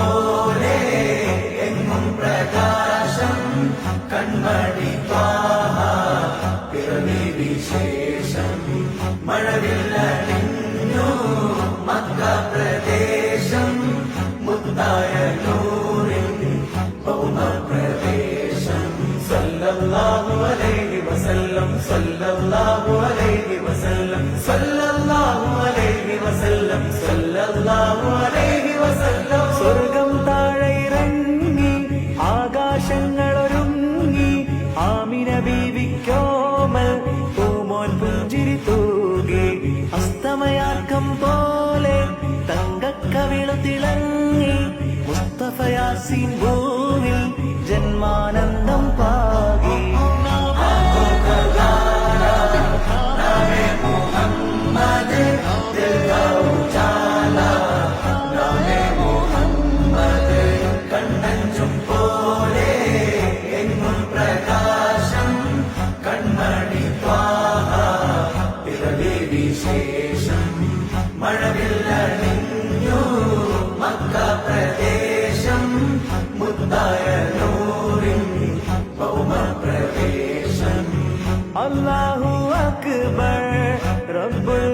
പോലെ എങ്ങും പ്രകാശം കൺമണി ത്വാഹ പിറവി വിശേഷം മഴവില്ലണിഞ്ഞു മക്ക പ്രദേശം മുത്തായ നൂറിൻ ഭൗമപ്രദേശം സല്ലല്ലാഹു അലൈഹി വസല്ലം സല്ലല്ലാഹു അലൈഹി വസല്ലം സല്ലല്ലാഹു അലൈഹി വസല്ലം സല്ലല്ലാഹു അലൈഹി വസല്ലം. സ്വർഗം താഴെ ഇറങ്ങി ആകാശങ്ങളൊരുങ്ങി ആമിന ബീവിക്കോമൽ പൂമോൻ പുഞ്ചിരി തൂകി അസ്തമയാക്കം പോലെ തങ്കക്കവിളു തിളങ്ങി മുസ്തഫ യാസീൻ ഭൂവിൽ ജന്മാനന്ദം പാകി. കണ്ണഞ്ചും പോലെ എങ്ങും പ്രകാശം കൺമണി ത്വാഹ പിറവി വിശേഷം മഴവില്ലണിഞ്ഞു മക്ക പ്രദേശം മുത്തായ നൂറിൻ ഭൗമപ്രദേശം. അല്ലാഹു അക്ബർ റബ്ബുൽ